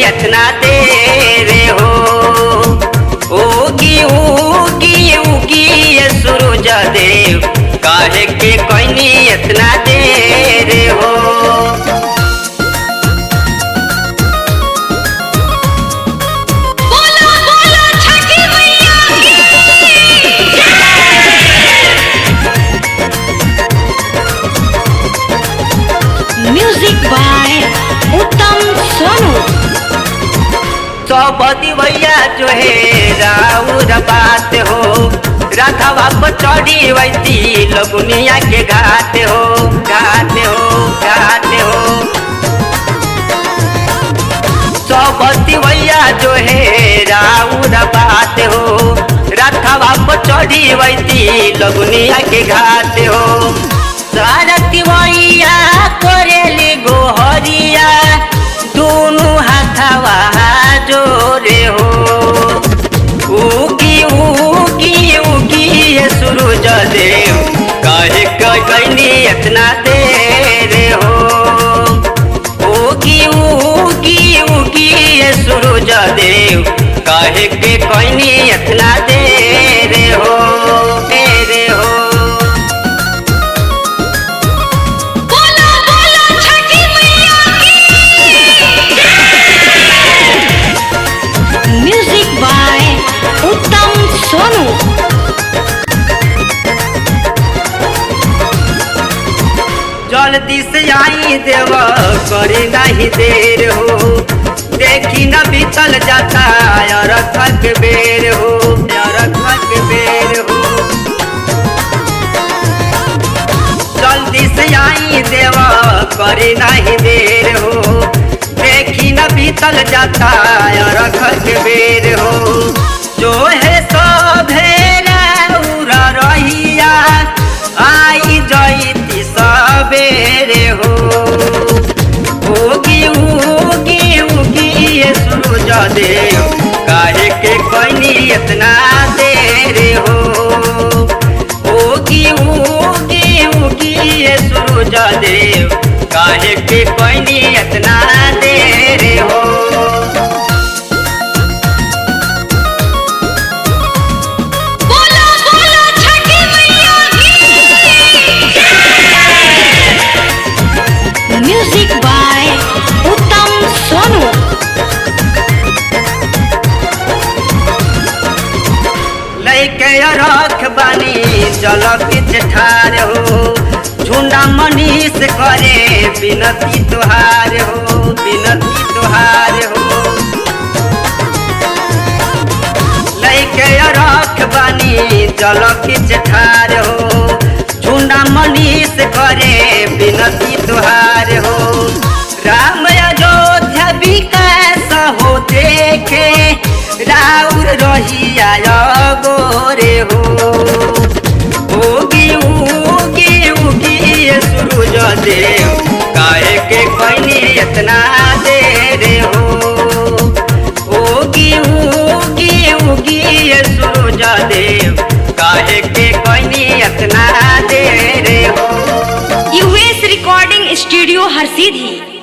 इतना देर हो। उगी उगी उगी ये सूरज देव, काहे के कोई इतना देर हो। म्यूजिक बाय उत्तम सोनू। चौपदी भैया जो है राउर बात हो, राधावा पर चढ़ी वैसी लगुनिया के घाट हो, घाट हो, घाट हो। चौपदी भैया जो है राउर बात हो, राधावा पर चढ़ी वैसी लगुनिया के घाट हो। सारथी भैया करेली गोहरिया, दोनों हाथवा जोरे हो। उगी उगी उगी ये सूरज देव, काहे कहीं इतना देर हो। उगी उगी उगी ये सूरज देव, काहे के कहीं इतना देर हो, देर हो। म्यूजिक बाय उत्तम सोनू। जल्दी से आई देव, करे नहीं देर हो। देखी न बीतल जाता यार थक बेर हो, यार थक बेर हो। जल्दी से आई देव, करे नहीं देर हो। देखी न बीतल जाता यार थक बेर हो। जो है सो भेरा उरा रहिया, आई जईती सबेरे हो। उगी उगी उगी ये सूरज देव, काहे के कोई इतना देर हो। उगी उगी उगी ये सूरज देव, काहे के कोई इतना देर हो। म्यूजिक बाय उत्तम सोनू। लैके रख बानी जल बीच ठार हो। झुंडा मनीष करे बिनती तुहार हो, बिनती तुहार हो। लैके रख बानी जल बीच ठार हो। झुंडा मनीष करे बिनती तुहार हो। राम अयोध्या विकास हो देखे, राउर रहिया गोरे हो। उगी उगी उगी ये सूरज देव, काहे के कोई इतना देर हो। उगी उगी उगी ये सूरज देव, काहे के कोई इतना देर हो। US recording studio Harsiddhi.